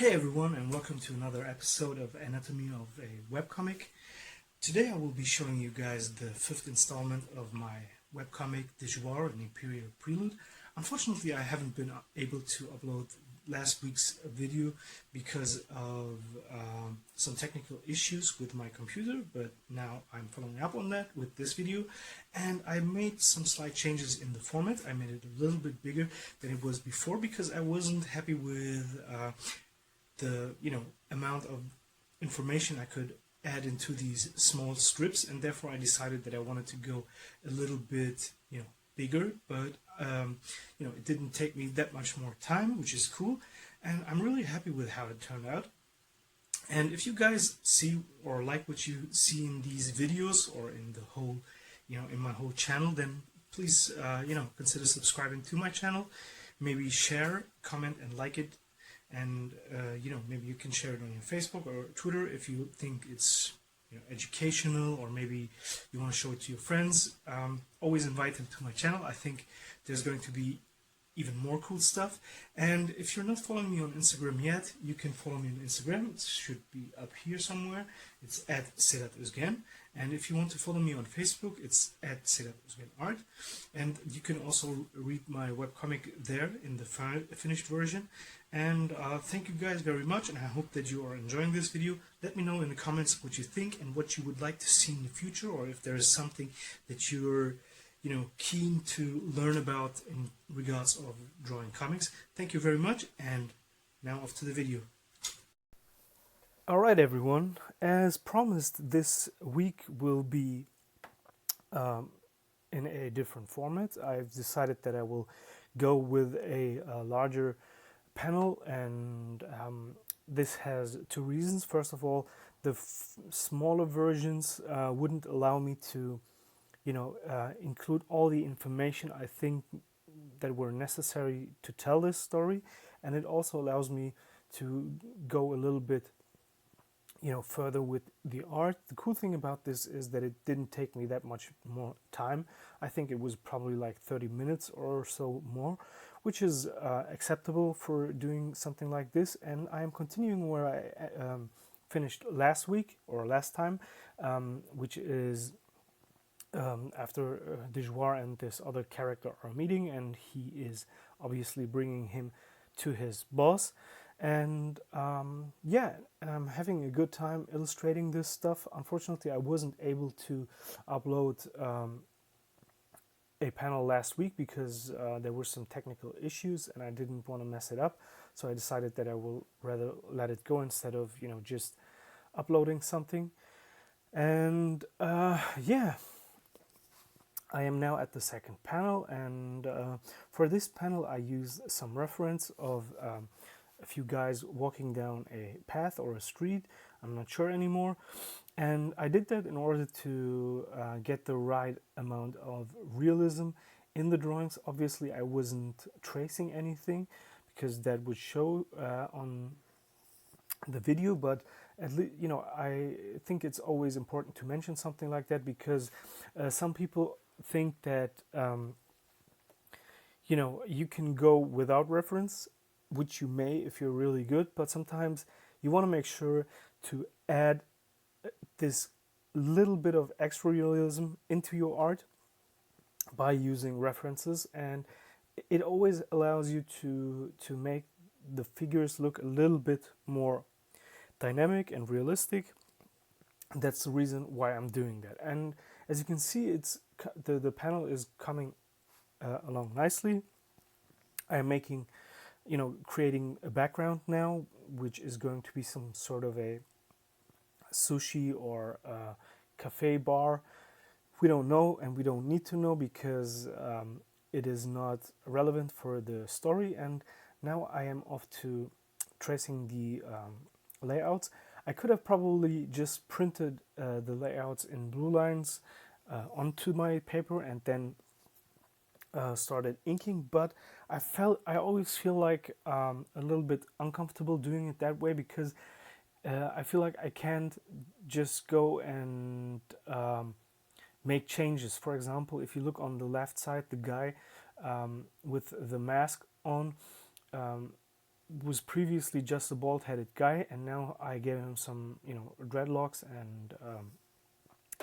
Hey everyone, and welcome to another episode of Anatomy of a Webcomic. Today I will be showing you guys the fifth installment of my webcomic Dijwar, an Imperial Prelude. Unfortunately, I haven't been able to upload last week's video because of some technical issues with my computer, but now I'm following up on that with this video, and I made some slight changes in the format. I made it a little bit bigger than it was before because I wasn't happy with the amount of information I could add into these small strips, and therefore I decided that I wanted to go a little bit bigger, but it didn't take me that much more time, which is cool, and I'm really happy with how it turned out. And if you guys see or like what you see in these videos or in the whole in my whole channel, then please consider subscribing to my channel, maybe share, comment and like it. And maybe you can share it on your Facebook or Twitter if you think it's educational, or maybe you want to show it to your friends. Always invite them to my channel. I think there's going to be even more cool stuff. And if you're not following me on Instagram yet, you can follow me on Instagram. It should be up here somewhere. It's at @SedatUzgen. And if you want to follow me on Facebook, it's at @SedatUzgenArt. And you can also read my webcomic there in the finished version. And thank you guys very much, and I hope that you are enjoying this video. Let me know in the comments what you think and what you would like to see in the future, or if there is something that you're keen to learn about in regards of drawing comics. Thank you very much, and now off to the video. Alright everyone, as promised, this week will be in a different format. I've decided that I will go with a larger panel, and this has two reasons. First of all, the smaller versions wouldn't allow me to include all the information I think that were necessary to tell this story, and it also allows me to go a little bit further with the art. The cool thing about this is that it didn't take me that much more time. I think it was probably like 30 minutes or so more, which is acceptable for doing something like this. And I am continuing where I finished last week or last time, which is after Dijwar and this other character are meeting, and he is obviously bringing him to his boss. And yeah, I'm having a good time illustrating this stuff. Unfortunately, I wasn't able to upload a panel last week because there were some technical issues and I didn't want to mess it up. So I decided that I will rather let it go instead of just uploading something. And yeah, I am now at the second panel, and for this panel I use some reference of a few guys walking down a path or a street. I'm not sure anymore, and I did that in order to get the right amount of realism in the drawings. Obviously I wasn't tracing anything because that would show on the video, but at least I think it's always important to mention something like that, because some people think that you can go without reference, which you may if you're really good, but sometimes you want to make sure to add this little bit of extra realism into your art by using references, and it always allows you to make the figures look a little bit more dynamic and realistic. That's the reason why I'm doing that. And as you can see, it's the panel is coming along nicely. I am making creating a background now, which is going to be some sort of a sushi or a cafe bar. We don't know, and we don't need to know, because it is not relevant for the story. And now I am off to tracing the layouts. I could have probably just printed the layouts in blue lines onto my paper and then started inking, but I always feel like a little bit uncomfortable doing it that way, because I feel like I can't just go and make changes. For example, if you look on the left side, the guy with the mask on, was previously just a bald-headed guy, and now I gave him some, dreadlocks and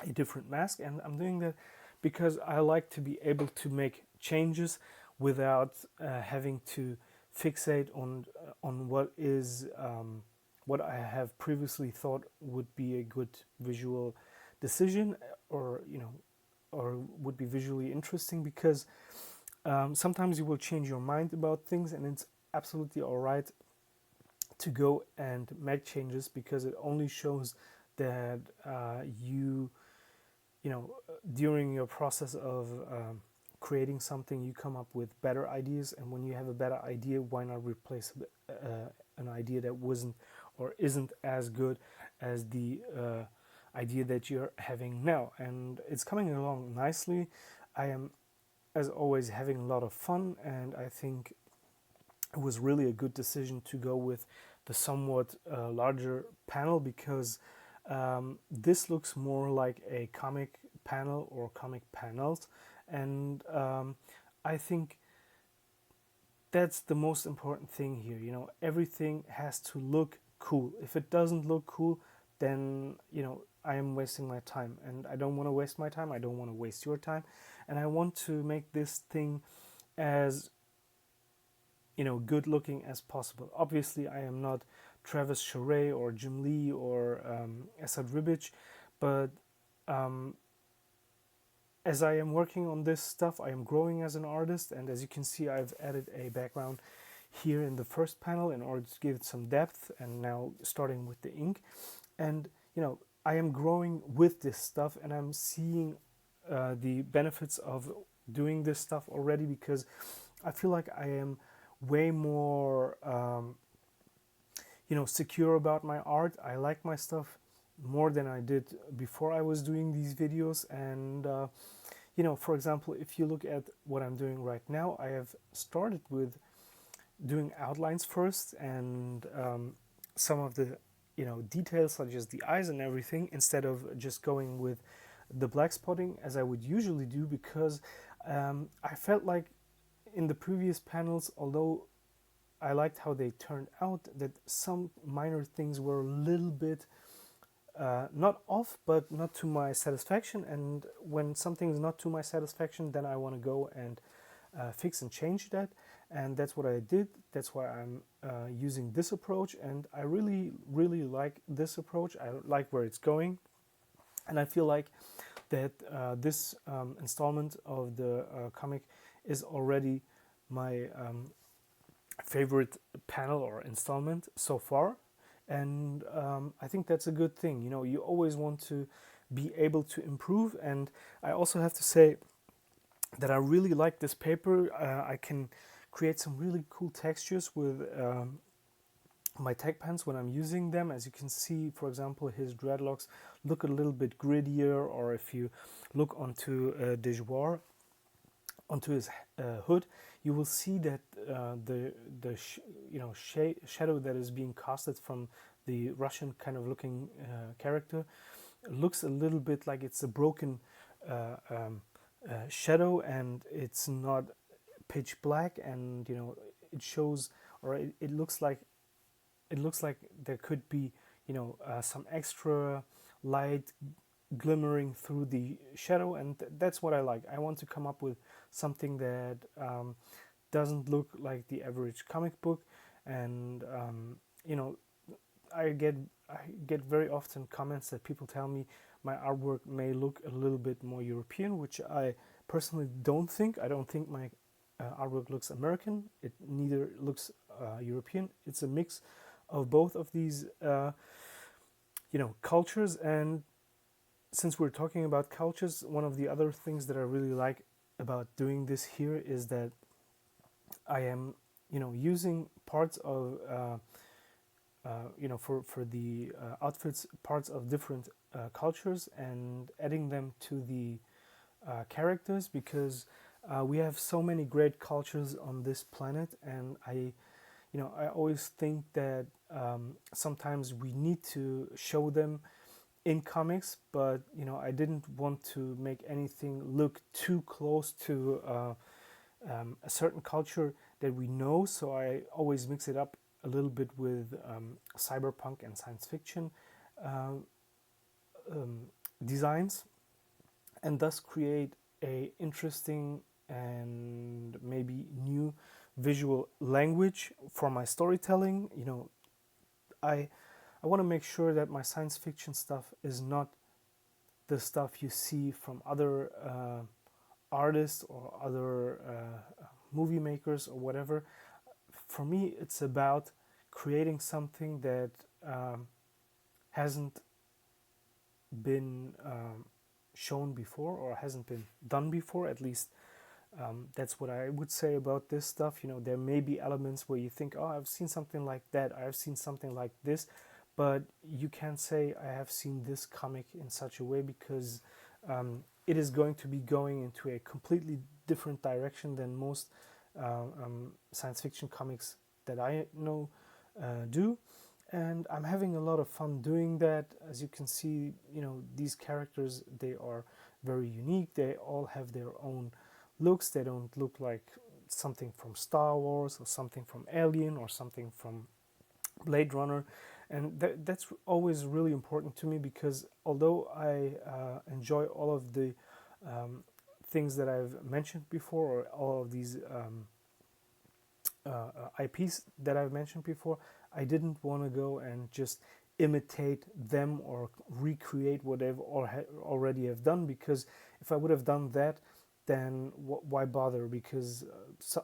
a different mask. And I'm doing that because I like to be able to make changes without having to fixate on what I have previously thought would be a good visual decision, or or would be visually interesting. Because sometimes you will change your mind about things, and it's absolutely all right to go and make changes, because it only shows that during your process of creating something, you come up with better ideas. And when you have a better idea, why not replace an idea that wasn't or isn't as good as the idea that you're having now? And it's coming along nicely. I am, as always, having a lot of fun, and I think it was really a good decision to go with the somewhat larger panel, because this looks more like a comic panel or comic panels. And I think that's the most important thing here. Everything has to look cool. If it doesn't look cool, then I am wasting my time, and I don't want to waste my time. I don't want to waste your time, and I want to make this thing as good looking as possible. Obviously, I am not Travis Charest or Jim Lee or Esad Ribic, but as I am working on this stuff, I am growing as an artist, and as you can see, I've added a background here in the first panel in order to give it some depth, and now starting with the ink. And I am growing with this stuff, and I'm seeing the benefits of doing this stuff already, because I feel like I am way more secure about my art. I like my stuff more than I did before I was doing these videos. And for example, if you look at what I'm doing right now, I have started with doing outlines first, and some of the details such as the eyes and everything, instead of just going with the black spotting as I would usually do, because I felt like in the previous panels, although I liked how they turned out, that some minor things were a little bit not off, but not to my satisfaction. And when something is not to my satisfaction, then I want to go and fix and change that. And that's what I did. That's why I'm using this approach, and I really, really like this approach. I like where it's going, and I feel like that this installment of the comic is already my favorite panel or installment so far. And I think that's a good thing. You always want to be able to improve. And I also have to say that I really like this paper. I can create some really cool textures with my tech pens when I'm using them. As you can see, for example, his dreadlocks look a little bit grittier, or if you look onto Dijwar, onto his hood, you will see that shadow that is being casted from the Russian kind of looking character looks a little bit like it's a broken shadow, and it's not pitch black, and it shows, or it looks like there could be some extra light glimmering through the shadow. And that's what I like. I want to come up with something that doesn't look like the average comic book. And I get very often comments that people tell me my artwork may look a little bit more European, which I personally don't think. I don't think my artwork looks American. It neither looks European. It's a mix of both of these cultures. And since we're talking about cultures, one of the other things that I really like about doing this here is that I am using parts of for the outfits, parts of different cultures, and adding them to the characters, because we have so many great cultures on this planet. And I always think that sometimes we need to show them in comics, but I didn't want to make anything look too close to a certain culture that we know, so I always mix it up a little bit with cyberpunk and science fiction uh, designs, and thus create a interesting and maybe new visual language for my storytelling. I I want to make sure that my science fiction stuff is not the stuff you see from other artists or other movie makers or whatever. For me, it's about creating something that hasn't been shown before or hasn't been done before. At least that's what I would say about this stuff. There may be elements where you think, oh, I've seen something like that, I've seen something like this, but you can't say I have seen this comic in such a way, because it is going to be going into a completely different direction than most science fiction comics that I know do. And I'm having a lot of fun doing that. As you can see, these characters, they are very unique. They all have their own looks. They don't look like something from Star Wars or something from Alien or something from Blade Runner. And that's always really important to me, because although I enjoy all of the things that I've mentioned before, or all of these IPs that I've mentioned before, I didn't want to go and just imitate them or recreate what they've already have done, because if I would have done that, then why bother? Because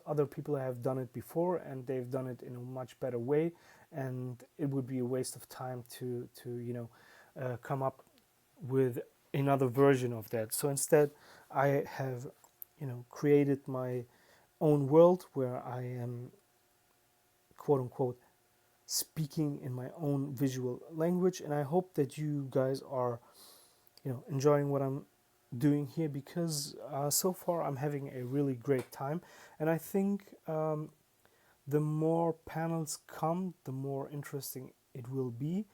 other people have done it before and they've done it in a much better way, and it would be a waste of time to come up with another version of that. So instead, I have created my own world where I am, quote unquote, speaking in my own visual language. And I hope that you guys are enjoying what I'm doing here, because so far I'm having a really great time. And I think the more panels come, the more interesting it will be.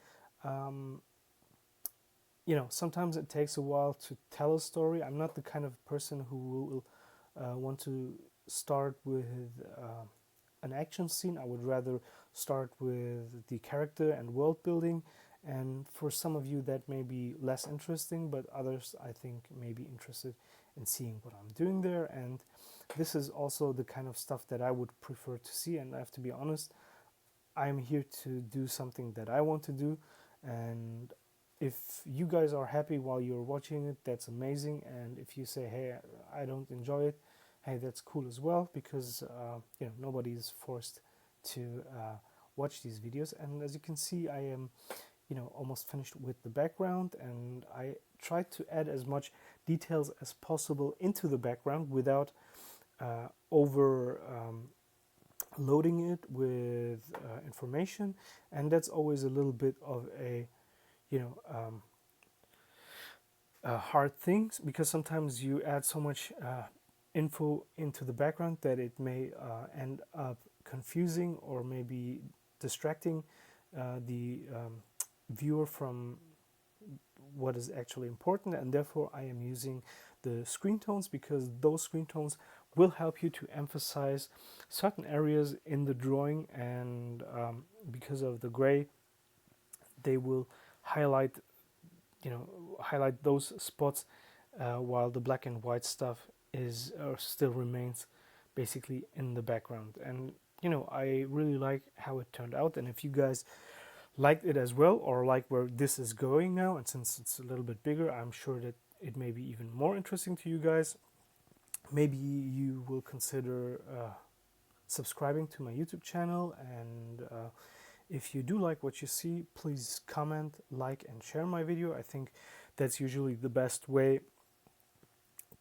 Sometimes it takes a while to tell a story. I'm not the kind of person who will want to start with an action scene. I would rather start with the character and world building. And for some of you, that may be less interesting, but others, I think, may be interested in seeing what I'm doing there. And this is also the kind of stuff that I would prefer to see. And I have to be honest, I'm here to do something that I want to do. And if you guys are happy while you're watching it, that's amazing. And if you say, hey, I don't enjoy it, hey, that's cool as well, because nobody is forced to watch these videos. And as you can see, I am almost finished with the background, and I tried to add as much details as possible into the background without over loading it with information. And that's always a little bit of a hard thing, because sometimes you add so much info into the background that it may end up confusing or maybe distracting the viewer from what is actually important. And therefore I am using the screen tones, because those screen tones will help you to emphasize certain areas in the drawing, and because of the gray, they will highlight those spots, while the black and white stuff is still remains basically in the background. And I really like how it turned out. And if you guys liked it as well, or like where this is going now, and since it's a little bit bigger, I'm sure that it may be even more interesting to you guys. Maybe you will consider subscribing to my YouTube channel. And if you do like what you see, please comment, like, and share my video. I think that's usually the best way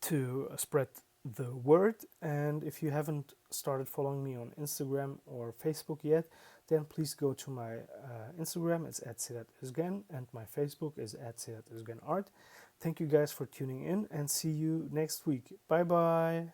to spread the word. And if you haven't started following me on Instagram or Facebook yet, then please go to my Instagram. It's @SedatOzgen, and my Facebook is @SedatOzgenArt. Thank you guys for tuning in, and see you next week. Bye bye.